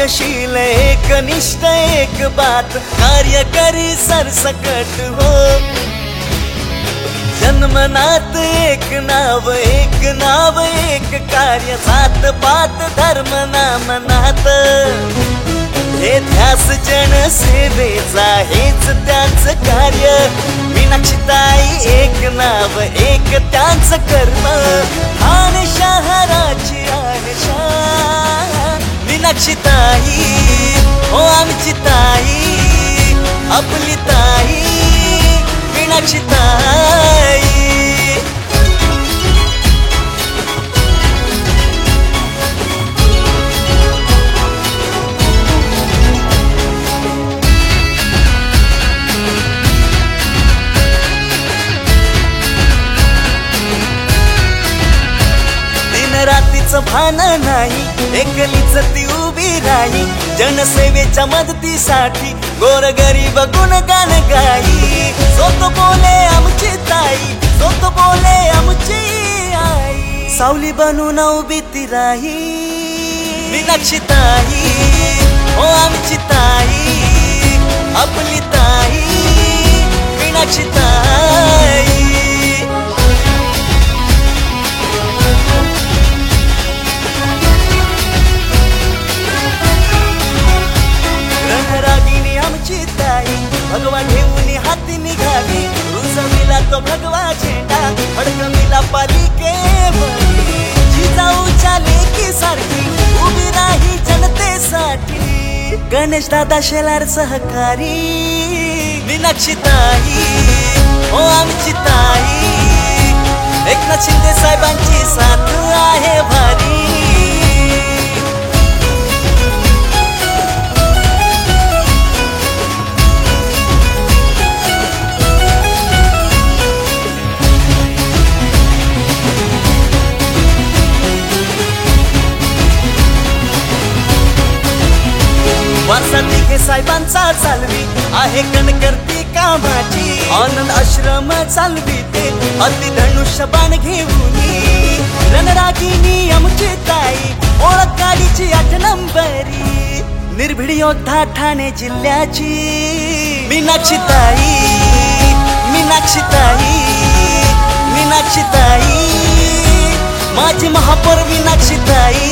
कार्यशील एकनिष्ठ एक बात कार्य करी सरसकट हो। जन्मनात एक नाव एक कार्य जात पात धर्म नामनात हे ध्यास जनसेवेचा हेच त्यांचं कार्य। मीनाक्षीताई एक नाव एक त्यांचं कर्म ठाणे शहराची आहे शान। मीनाक्षीताई हो आमची ताई आपली ताई मीनाक्षीताई। रात्रीचं भान नाही एकलीच ती उभी राही जनसेवेच्या मदतीसाठी गोरगरीब गुणगान गाई। जो तो बोले आमची ताई जो तो बोले आमची आई सावली बनून उभी ती राही। मीनाक्षीताई हो आमची ताई आपली ताई मीनाक्षीताई। भगवा घेऊन हाती निघाली रुजविला तो भगवा झेंडा फडकविला पालिके जिजाऊच्या लेकी सारखी उभी राही जनतेसाठी गणेश दादा शेलार सहकारी। मीनाक्षीताई हो आमची ताई एकनाथ शिंदे साहेबांची साथ आहे भारी। वारसा तिघे साहेबांचा चालवी आहे कणकरती कामाची आनंद आश्रम चालवी ते अति धनुष्य बाण घेऊन रणरागिनी आमची ताई ओळख गाडीची 8 नंबरी निर्भीड योद्धा ठाणे जिल्ह्याची। मीनाक्षीताई मीनाक्षीताई मीनाक्षीताई माझी महापौर मीनाक्षीताई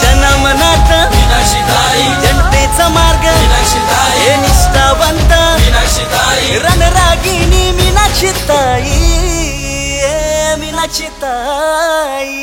जनमनात मीनाक्षीताई जनतेचा मार्ग हे निष्ठावंत रणरागिणी मीनाक्षीताई मीनाक्षीताई।